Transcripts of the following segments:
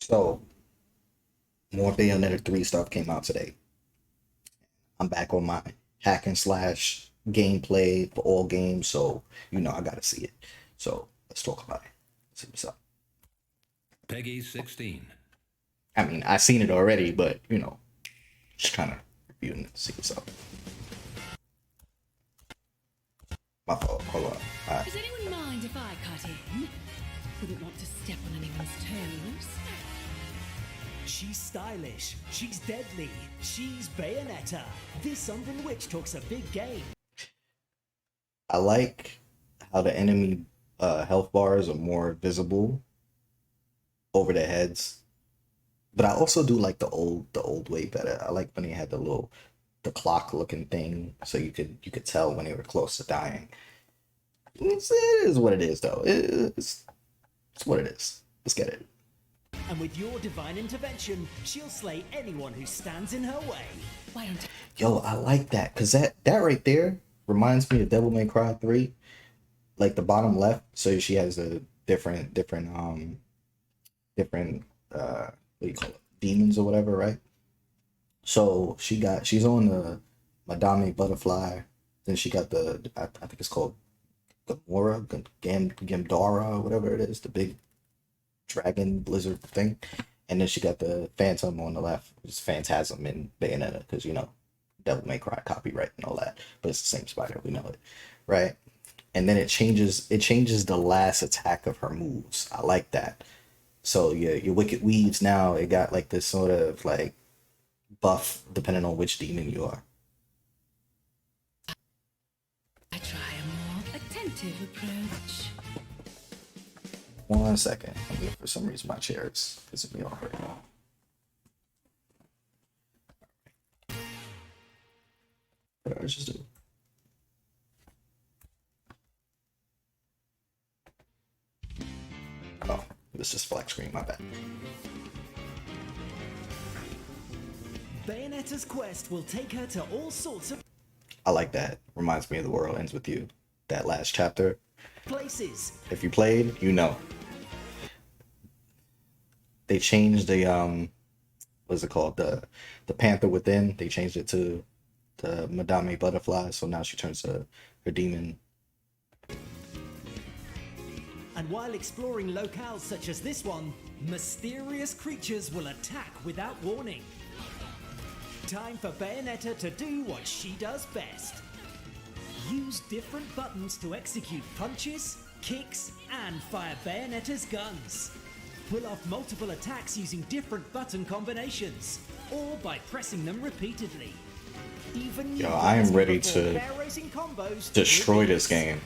So, more Bayonetta 3 stuff came out today. I'm back on my hack and slash gameplay for all games, so I gotta see it. So let's talk about it. Let's see what's up. Peggy 16. I mean, I seen it already, but just kind of reviewing it, see what's up. My fault. Hold on. All right. Does anyone mind if I cut in? Wouldn't want to step on anyone's toes. She's stylish, she's deadly, she's Bayonetta. This Umbran Witch talks a big game. I like how the enemy health bars are more visible over their heads, but I also do like the old way better. I like when they had the clock looking thing, so you could tell when they were close to dying. It is what it is, though. It's what it is. Let's get it. And with your divine intervention, she'll slay anyone who stands in her way. Why don't Yo, I like that, because that right there reminds me of Devil May Cry 3. Like the bottom left, so she has a different what do you call it? Demons or whatever, right? So she's on the Madame Butterfly, then she got I think it's called Gamdara, or whatever it is, the big dragon blizzard thing. And then she got the Phantom on the left, which is Phantasm and Bayonetta, because Devil May Cry copyright and all that. But it's the same spider, we know it. Right? And then it changes the last attack of her moves. I like that. So your Wicked Weaves now, it got like this sort of like buff depending on which demon you are. I try a more attentive approach? 1 second. For some reason my chair is pissing me off right now. What did I just do? Oh, it was just flex screen, my bad. Bayonetta's quest will take her to all sorts of I like that. Reminds me of The World Ends With You. That last chapter. places. If you played, you know. They changed the what's it called? The Panther Within. They changed it to the Madame Butterfly, so now she turns to her demon. And while exploring locales such as this one, mysterious creatures will attack without warning. Time for Bayonetta to do what she does best. Use different buttons to execute punches, kicks, and fire Bayonetta's guns. Pull off multiple attacks using different button combinations, or by pressing them repeatedly. Even Yo, I am ready to hair-raising combos destroy with this ease. game.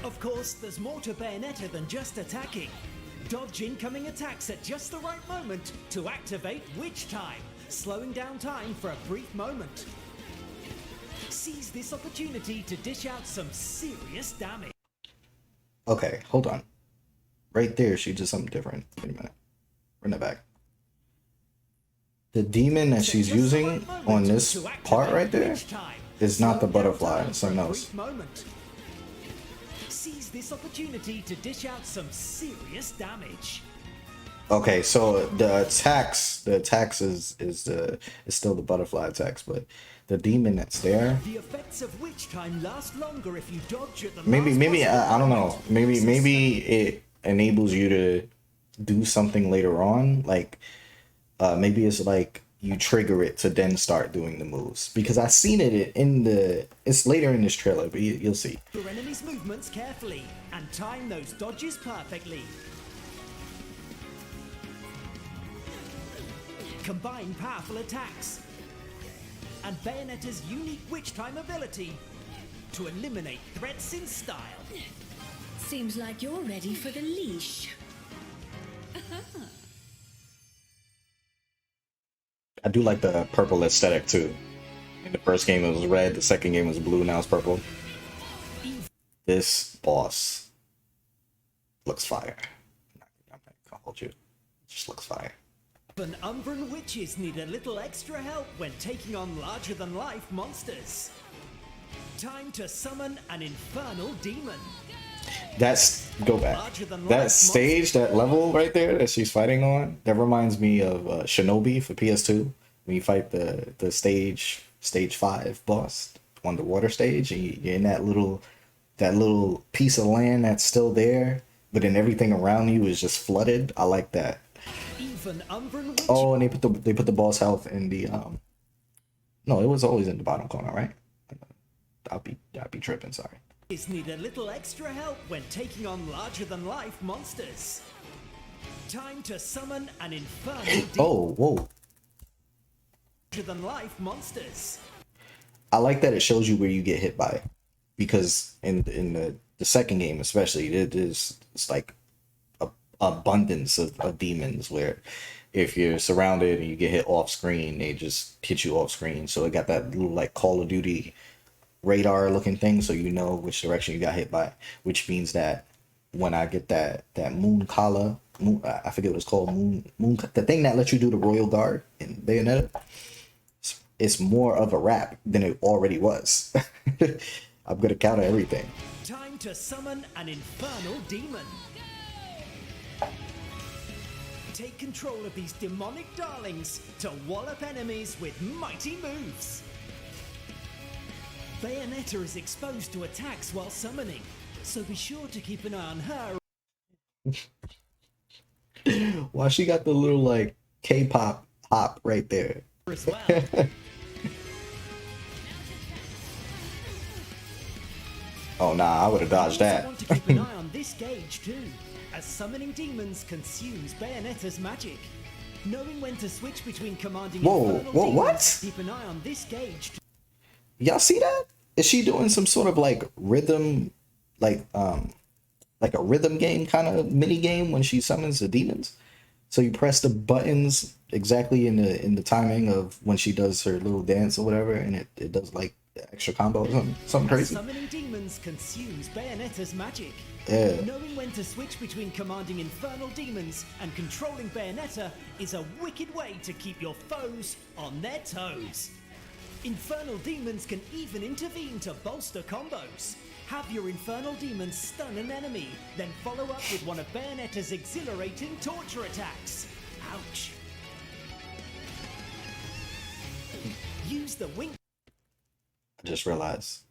Of course, there's more to Bayonetta than just attacking. Dodge incoming attacks at just the right moment to activate Witch Time, slowing down time for a brief moment. Seize this opportunity to dish out some serious damage. Okay, hold on. Right there, she did something different. Wait a minute. Run that back. The demon that she's using on this part right there is not the butterfly, it's something else. Seize this opportunity to dish out some serious damage. Okay, so the attacks is still the butterfly attacks, but the demon that's there. The effects of Witch Time last longer if you dodge at the Maybe I don't know. Maybe it enables you to do something later on. Like maybe it's like you trigger it to then start doing the moves. Because I seen it it's later in this trailer, but you'll see. Your enemy's movements carefully and time those dodges perfectly. Combine powerful attacks and Bayonetta's unique Witch Time ability to eliminate threats in style. Seems like you're ready for the leash. I do like the purple aesthetic too. In the first game it was red, the second game was blue, now it's purple. This boss looks fire. I'm not gonna hold you. It just looks fire. Even Umbran witches need a little extra help when taking on larger-than-life monsters. Time to summon an infernal demon. That's Go back. That stage, that level right there that she's fighting on, that reminds me of Shinobi for PS2. When you fight the stage 5 boss on the water stage, and you're in that little piece of land that's still there, but then everything around you is just flooded. I like that. Oh, and they put the boss health in the no, it was always in the bottom corner, right? I'll be tripping, sorry. Is need a little extra help when taking on larger than life monsters. Time to summon an infernal Oh, whoa. larger than life monsters. I like that it shows you where you get hit by, because in the second game especially, it's like a abundance of demons where if you're surrounded and you get hit off screen, they just hit you off screen. So it got that little like Call of Duty radar looking thing, so you know which direction you got hit by, which means that when I get that moon collar, I forget what it's called, moon the thing that lets you do the royal guard in Bayonetta, it's more of a wrap than it already was. I'm gonna counter everything. Time to summon an infernal demon. Take control of these demonic darlings to wallop enemies with mighty moves. Bayonetta is exposed to attacks while summoning, so be sure to keep an eye on her. Why she got the little like K-pop hop right there as well. Oh nah, I would have dodged You also that. want to keep an eye on this gauge too, as summoning demons consumes Bayonetta's magic. Knowing when to switch between commanding Whoa, infernal whoa, demons, what? keep an eye on this gauge too. Y'all see that? Is she doing some sort of like rhythm, like a rhythm game kind of mini game when she summons the demons? So you press the buttons exactly in the timing of when she does her little dance or whatever, and it does like extra combo or something crazy. Summoning demons consumes Bayonetta's magic. Yeah. Knowing when to switch between commanding infernal demons and controlling Bayonetta is a wicked way to keep your foes on their toes. Infernal demons can even intervene to bolster combos. Have your infernal demons stun an enemy, then follow up with one of Bayonetta's exhilarating torture attacks. Ouch. Use the wink I just realized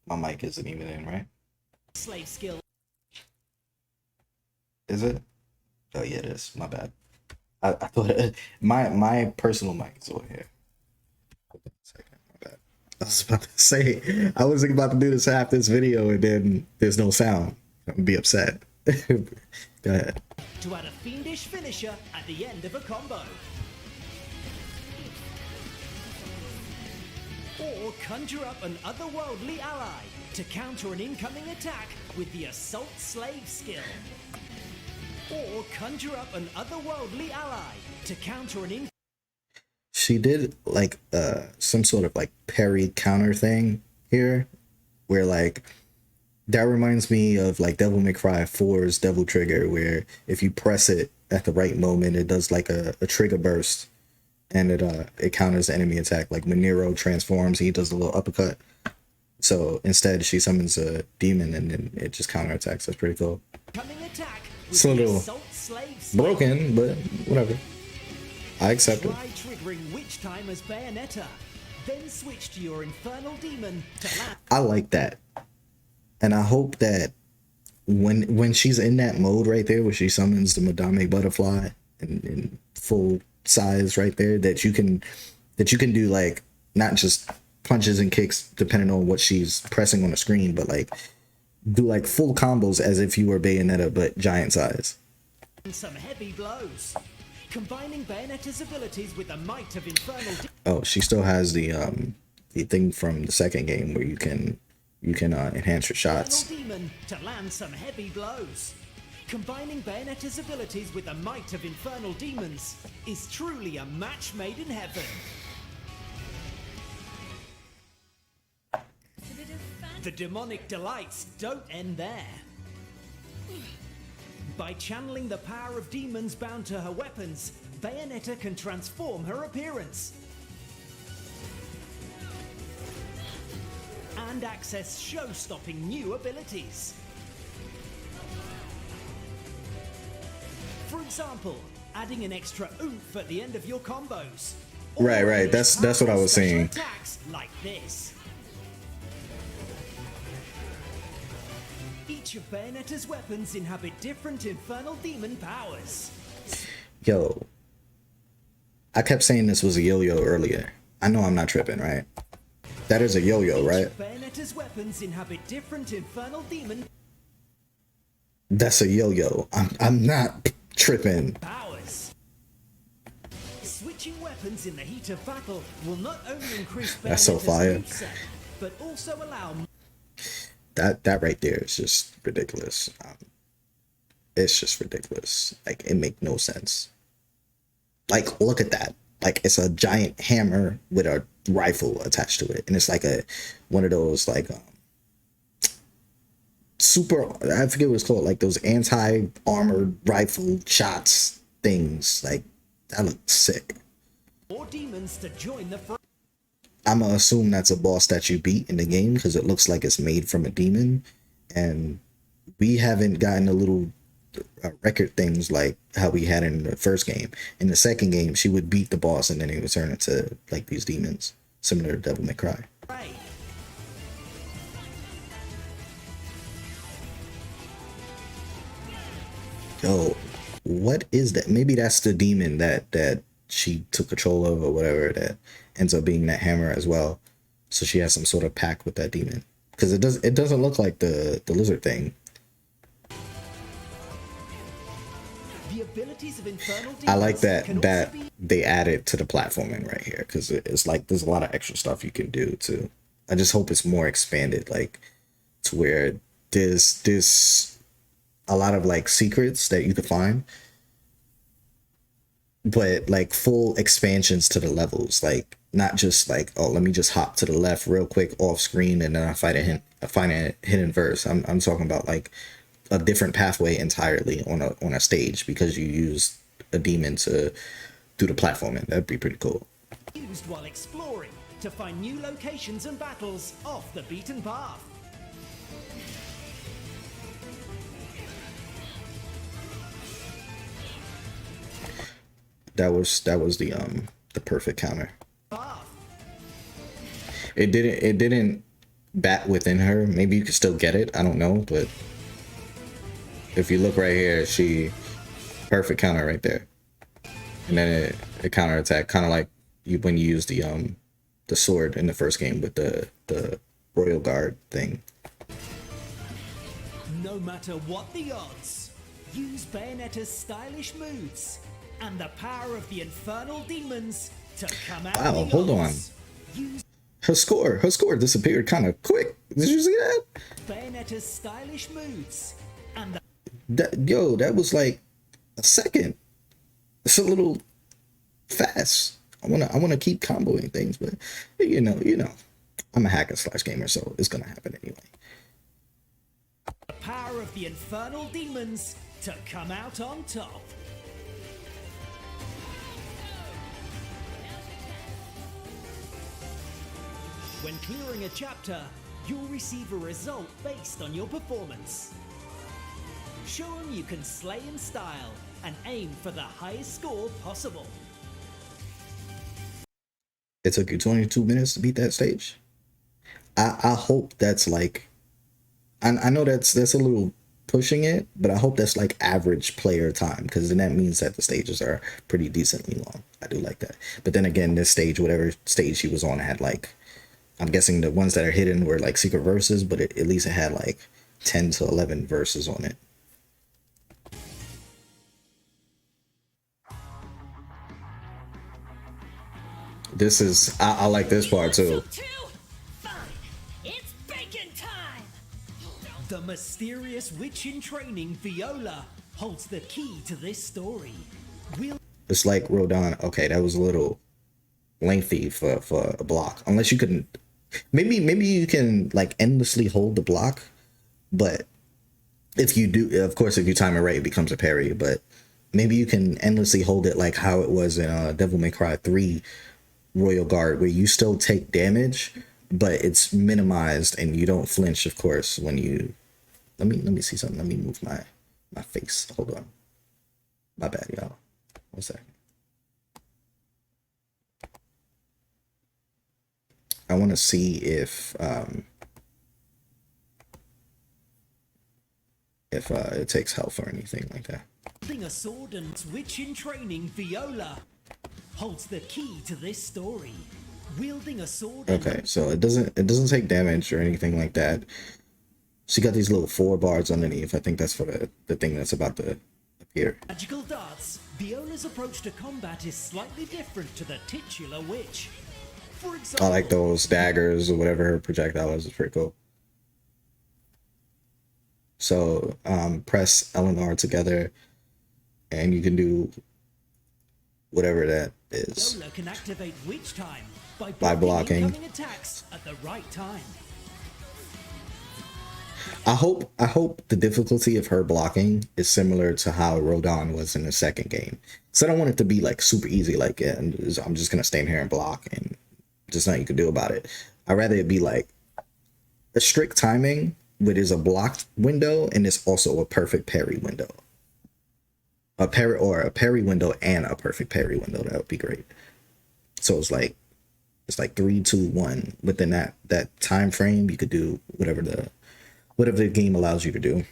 my mic isn't even in, right? slave skill. Is it? Oh yeah, it is. My bad. I thought my personal mic is over here. Hold on a second. My bad. I was about to say I was about to do this half this video and then there's no sound. I'm gonna be upset. Go ahead. To add a fiendish finisher at the end of a combo. Or conjure up an otherworldly ally to counter an incoming attack with the Assault Slave skill. Or conjure up an otherworldly ally to counter an She did like some sort of like parry counter thing here, where like that reminds me of like Devil May Cry 4's Devil Trigger, where if you press it at the right moment, it does like a trigger burst, and it counters the enemy attack. Like when Nero transforms, he does a little uppercut. So instead, she summons a demon, and then it just counterattacks. That's pretty cool. attack with It's a little Assault Slave skill. broken, but whatever. I accept it. Try triggering Witch Time as Bayonetta. Then switch to your Infernal Demon to land. I like that, and I hope that when she's in that mode right there, where she summons the Madame Butterfly in full size right there, that you can do like not just punches and kicks depending on what she's pressing on the screen, but like do like full combos as if you were Bayonetta but giant size. Some heavy blows. Combining Bayonetta's abilities with the might of Infernal Oh, she still has the thing from the second game where you can enhance your shots. Demon to land some heavy blows. Combining Bayonetta's abilities with the might of Infernal Demons is truly a match made in heaven. The demonic delights don't end there. By channeling the power of demons bound to her weapons, Bayonetta can transform her appearance and access show-stopping new abilities. example, adding an extra oomph at the end of your combos. Right. That's what I was saying. Attacks like this. Each of Bayonetta's weapons inhabit different infernal demon powers. Yo, I kept saying this was a yo-yo earlier. I know I'm not tripping, right? That is a yo-yo, right? Bayonetta's weapons inhabit different infernal demon That's a yo-yo. I'm not tripping. powers. Switching weapons in the heat of battle will not only increase That's so Bayonetta's fire. moveset, but also allow That right there is just ridiculous. It's just ridiculous. Like, it make no sense. Like, look at that. Like, it's a giant hammer with a rifle attached to it, and it's like one of those like super, I forget what it's called, like those anti-armored rifle shots things. Like, that looks sick. more demons to join the fray. I'm gonna assume that's a boss that you beat in the game because it looks like it's made from a demon, and we haven't gotten a little record things like how we had in the first game. In the second game, she would beat the boss and then he would turn into like these demons, similar to Devil May Cry. Yo, what is that? Maybe that's the demon that she took control of or whatever, that ends up being that hammer as well. So she has some sort of pact with that demon, because it doesn't look like the lizard thing. The abilities of infernal I like demons can that also be they added to the platforming right here, because it's like there's a lot of extra stuff you can do too. I just hope it's more expanded, like to where there's a lot of like secrets that you can find, but like full expansions to the levels, like not just like, oh, let me just hop to the left real quick off screen and then I find a hidden verse. I'm talking about like a different pathway entirely on a stage because you use a demon to do the platforming. That'd be pretty cool. used while exploring to find new locations and battles off the beaten path. That was the perfect counter. Path. It didn't bat within her. Maybe you could still get it. I don't know, but if you look right here, she perfect counter right there. And then it counter attack, kind of like when you use the sword in the first game with the royal guard thing. No matter what the odds, use Bayonetta's stylish moves and the power of the infernal demons to come out. Wow, the hold on. odds. Use Her score disappeared kind of quick. Did you see that? Bayonetta's stylish moves and the That was like a second. It's a little fast. I wanna keep comboing things, but you know, I'm a hack and slash gamer, so it's gonna happen anyway. power of the infernal demons to come out on top. When clearing a chapter, you'll receive a result based on your performance. Show them you can slay in style and aim for the highest score possible. It took you 22 minutes to beat that stage. I hope that's like, I know that's a little pushing it, but I hope that's like average player time, because then that means that the stages are pretty decently long. I do like that. But then again, this stage, whatever stage she was on, had like, I'm guessing the ones that are hidden were like secret verses, but at least it had like 10 to 11 verses on it. This is, I like this part too. Fine. It's bacon time. The mysterious witch in training, Viola, holds the key to this story. We'll It's like Rodon. Okay, that was a little lengthy for a block. Unless you couldn't, maybe you can like endlessly hold the block, but if you do, of course, if you time it right, it becomes a parry. But maybe you can endlessly hold it like how it was in Devil May Cry 3 Royal Guard, where you still take damage, but it's minimized and you don't flinch, of course, when you. Let me see something. Let me move my face. Hold on. My bad, y'all. 1 second. I want to see if it takes health or anything like that. Wielding a sword and witch in training, Viola holds the key to this story. Wielding a sword. Okay, so it doesn't take damage or anything like that. She got these little 4 bars underneath. I think that's for the thing that's about to appear. Magical darts. Viola's approach to combat is slightly different to the titular witch. For example, I like those daggers or whatever her projectile is. It's pretty cool. So press L and R together, and you can do whatever that is. Viola can activate witch time By blocking. incoming attacks at the right time. I hope the difficulty of her blocking is similar to how Rodon was in the second game. So I don't want it to be like super easy, like I'm just gonna stand here and block and just nothing you can do about it. I'd rather it be like a strict timing, which is a blocked window and it's also a perfect parry window. A parry window and a perfect parry window. That would be great. So it's like 3, 2, 1. Within that time frame, you could do whatever the game allows you to do.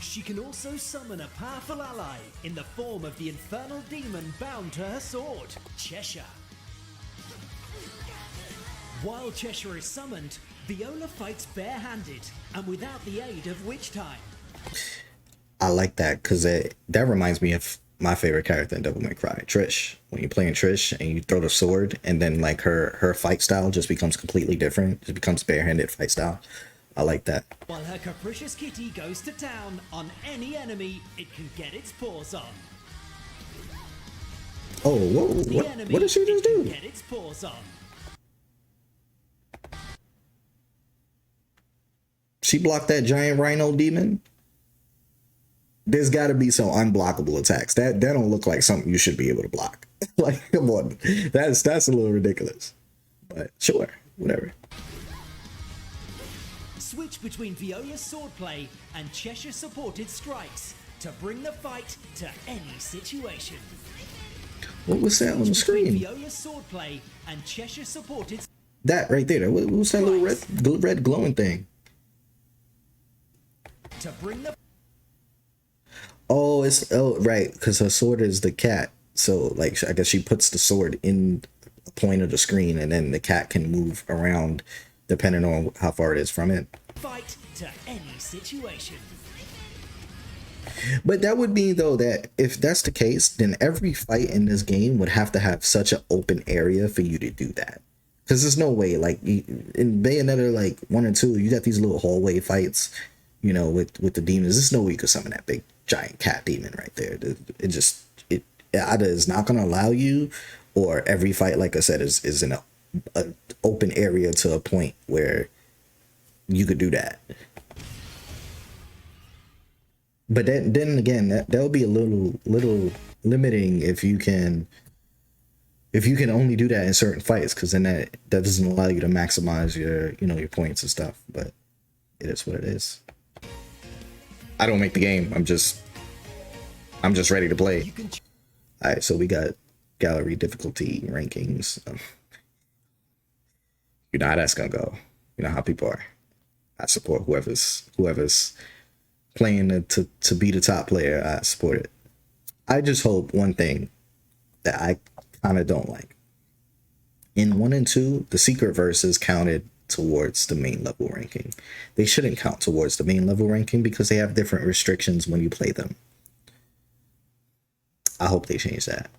She can also summon a powerful ally in the form of the infernal demon bound to her sword, Cheshire. While Cheshire is summoned, Viola fights barehanded and without the aid of witch time. I like that because that reminds me of my favorite character in Devil May Cry, Trish. When you're playing Trish and you throw the sword and then like her fight style just becomes completely different. It becomes barehanded fight style. I like that. While her capricious kitty goes to town on any enemy it can get its paws on. Oh, whoa, what did she just do? Get its paws on. She blocked that giant rhino demon. There's got to be some unblockable attacks. That don't look like something you should be able to block. Like, come on, that's a little ridiculous. But sure, whatever. Switch between Viola's swordplay and Cheshire supported strikes to bring the fight to any situation. What was that on the Between screen? Viola's swordplay and Cheshire supported That right there. What was that little red glowing thing? to bring the Oh, right, because her sword is the cat. So like I guess she puts the sword in a point of the screen, and then the cat can move around depending on how far it is from it. fight to any situation. But that would mean though that if that's the case, then every fight in this game would have to have such an open area for you to do that. Because there's no way, like in Bayonetta, like 1 or 2, you got these little hallway fights, you know, with the demons. There's no way you could summon that big giant cat demon right there. It either is not going to allow you, or every fight, like I said, is in a open area to a point where you could do that. But then again, that would be a little limiting if you can only do that in certain fights, because then that doesn't allow you to maximize your points and stuff. But it is what it is. I don't make the game. I'm just ready to play. All right, so we got gallery difficulty rankings. You know how that's gonna go. You know how people are. I support whoever's playing to be the top player. I support it. I just hope one thing that I kind of don't like. In 1 and 2, the secret verses counted towards the main level ranking. They shouldn't count towards the main level ranking because they have different restrictions when you play them. I hope they change that.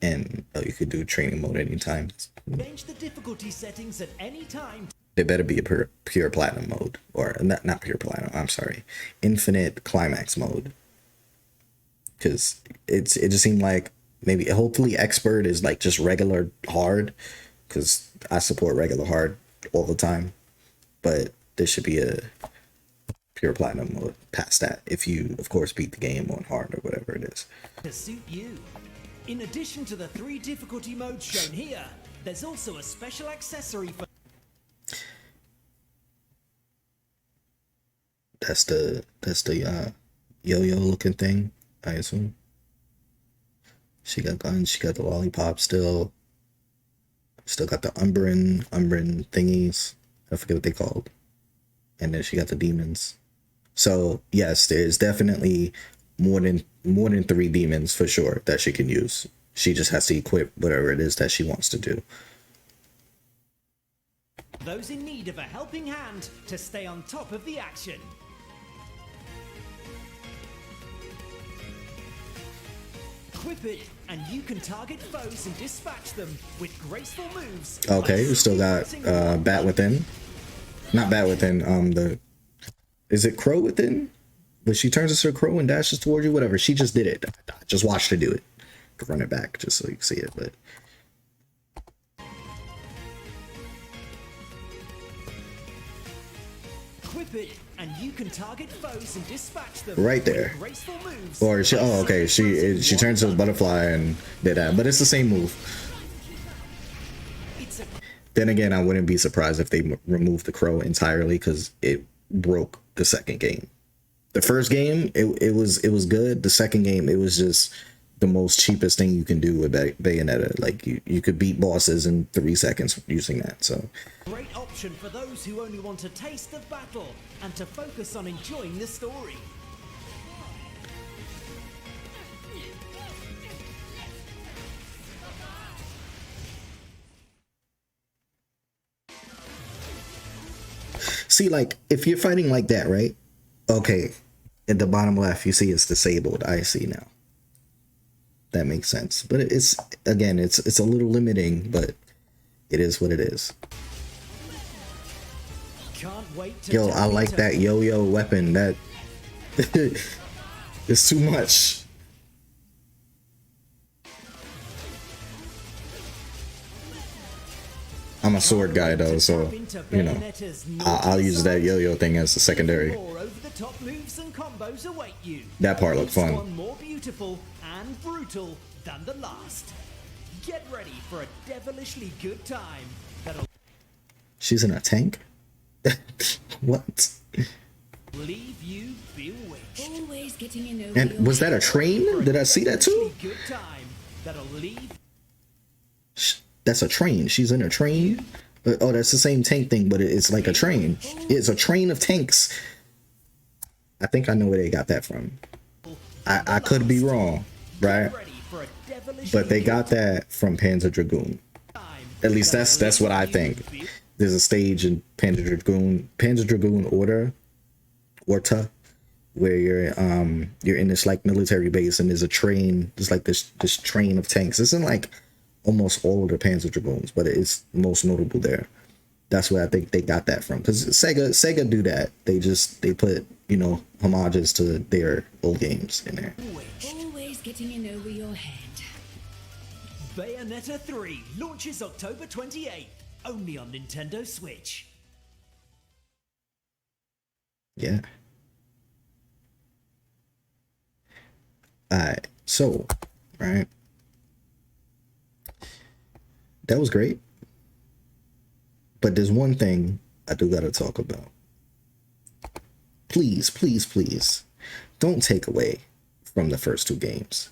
And you could do training mode anytime. Change the difficulty settings at any time. It better be a pure platinum mode, or not pure platinum. I'm sorry, infinite climax mode. Because it just seemed like maybe hopefully expert is like just regular hard, because I support regular hard all the time. But there should be a pure platinum mode past that, if you of course beat the game on hard or whatever it is. To suit you. In addition to the 3 difficulty modes shown here, there's also a special accessory for That's the yo-yo looking thing, I assume. She got guns, she got the lollipop still. Still got the Umbran thingies. I forget what they called. And then she got the demons. So yes, there's definitely more than 3 demons for sure that she can use. She just has to equip whatever it is that she wants to do. Those in need of a helping hand to stay on top of the action. Equip it, and you can target foes and dispatch them with graceful moves. Okay, we still got Bat Within. Not Bat Within, is it Crow Within? But she turns into a crow and dashes towards you, whatever. She just did it. I just watched her do it. Run it back just so you can see it, but Equip it, and you can target foes and dispatch them right there. with graceful moves. Or she, oh, okay, she turns into a butterfly and did that, but it's the same move. Then again, I wouldn't be surprised if they removed the crow entirely because it broke the second game. The first game, it was good. The second game, it was just the most cheapest thing you can do with Bayonetta. Like you could beat bosses in 3 seconds using that. So great option for those who only want a taste of battle and to focus on enjoying the story. see, like if you're fighting like that, right? Okay, at the bottom left, you see it's disabled. I see now. That makes sense. But it's again, it's a little limiting, but it is what it is. Can't wait to Yo, I like that yo-yo weapon. That it's too much. I'm a sword guy though, so you know I'll use that yo-yo thing as a secondary. Over-the-top moves and combos await you. That part looked fun. One more beautiful and brutal than the last. Get ready for a devilishly good time. She's in a tank? What? Leave you bewitched. Always getting in over And was that a train? Did I see that too? Good time that'll leave. That's a train. She's in a train. Oh, that's the same tank thing, but it's like a train. It's a train of tanks. I think I know where they got that from. I could be wrong, right? But they got that from Panzer Dragoon. At least that's what I think. There's a stage in Panzer Dragoon Orta, where you're in this like military base and there's a train. There's like this train of tanks. It's in like almost all of the Panzer Dragoons, but it's most notable there. That's where I think they got that from, because Sega do that. They put, you know, homages to their old games in there. Always getting in over your head. Bayonetta 3 launches October 28th, only on Nintendo Switch. Yeah. Alright, so, right. That was great. But there's one thing I do gotta talk about. Please, please, please, don't take away from the first 2 games.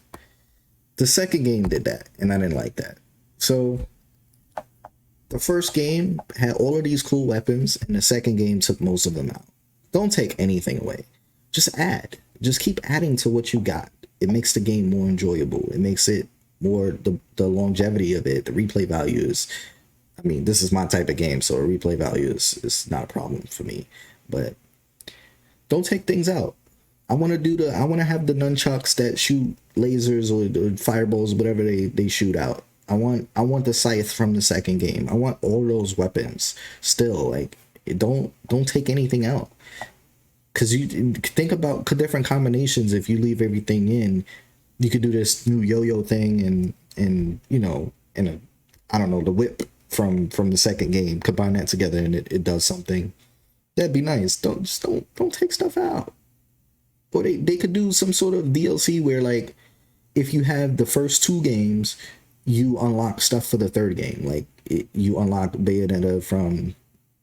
The second game did that, and I didn't like that. So, the first game had all of these cool weapons, and the second game took most of them out. Don't take anything away. Just add. Just keep adding to what you got. It makes the game more enjoyable. It makes it more, the longevity of it, the replay value is, I mean, this is my type of game, so a replay value is not a problem for me. But don't take things out. I want to have the nunchucks that shoot lasers or fireballs, whatever they shoot out. I want the scythe from the second game. I want all those weapons still. Like, don't take anything out. Because you think about different combinations. If you leave everything in, you could do this new yo-yo thing and you know, and I don't know, the whip from the second game. Combine that together and it does something. That'd be nice. Don't take stuff out. Or they could do some sort of DLC where, like, if you have the first 2 games, you unlock stuff for the third game. Like, you unlock Bayonetta from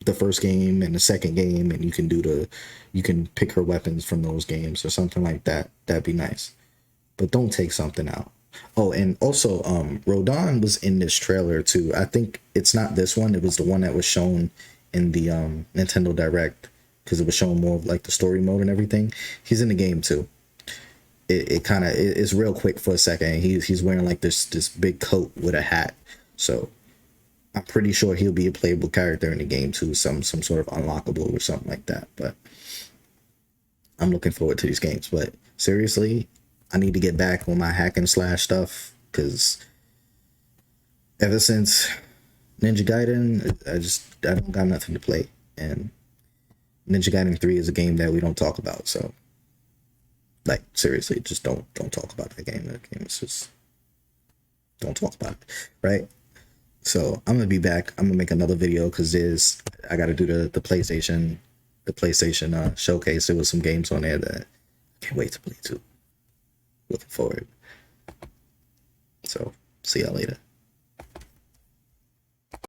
the first game and the second game, and you can pick her weapons from those games or something like that. That'd be nice. But don't take something out. Oh, and also Rodon was in this trailer too. I think it's not this one, it was the one that was shown in the Nintendo Direct, because it was showing more of like the story mode and everything. He's in the game too. It kind of it's real quick for a second. He's wearing like this big coat with a hat. So I'm pretty sure he'll be a playable character in the game too, some sort of unlockable or something like that. But I'm looking forward to these games. But seriously, I need to get back on my hack and slash stuff, because ever since Ninja Gaiden, I don't got nothing to play. And Ninja Gaiden 3 is a game that we don't talk about. So like seriously, just don't talk about that game. That game is just, don't talk about it, right? So I'm gonna be back. I'm gonna make another video because I gotta do the PlayStation showcase. There was some games on there that I can't wait to play too. Looking forward. So see y'all later.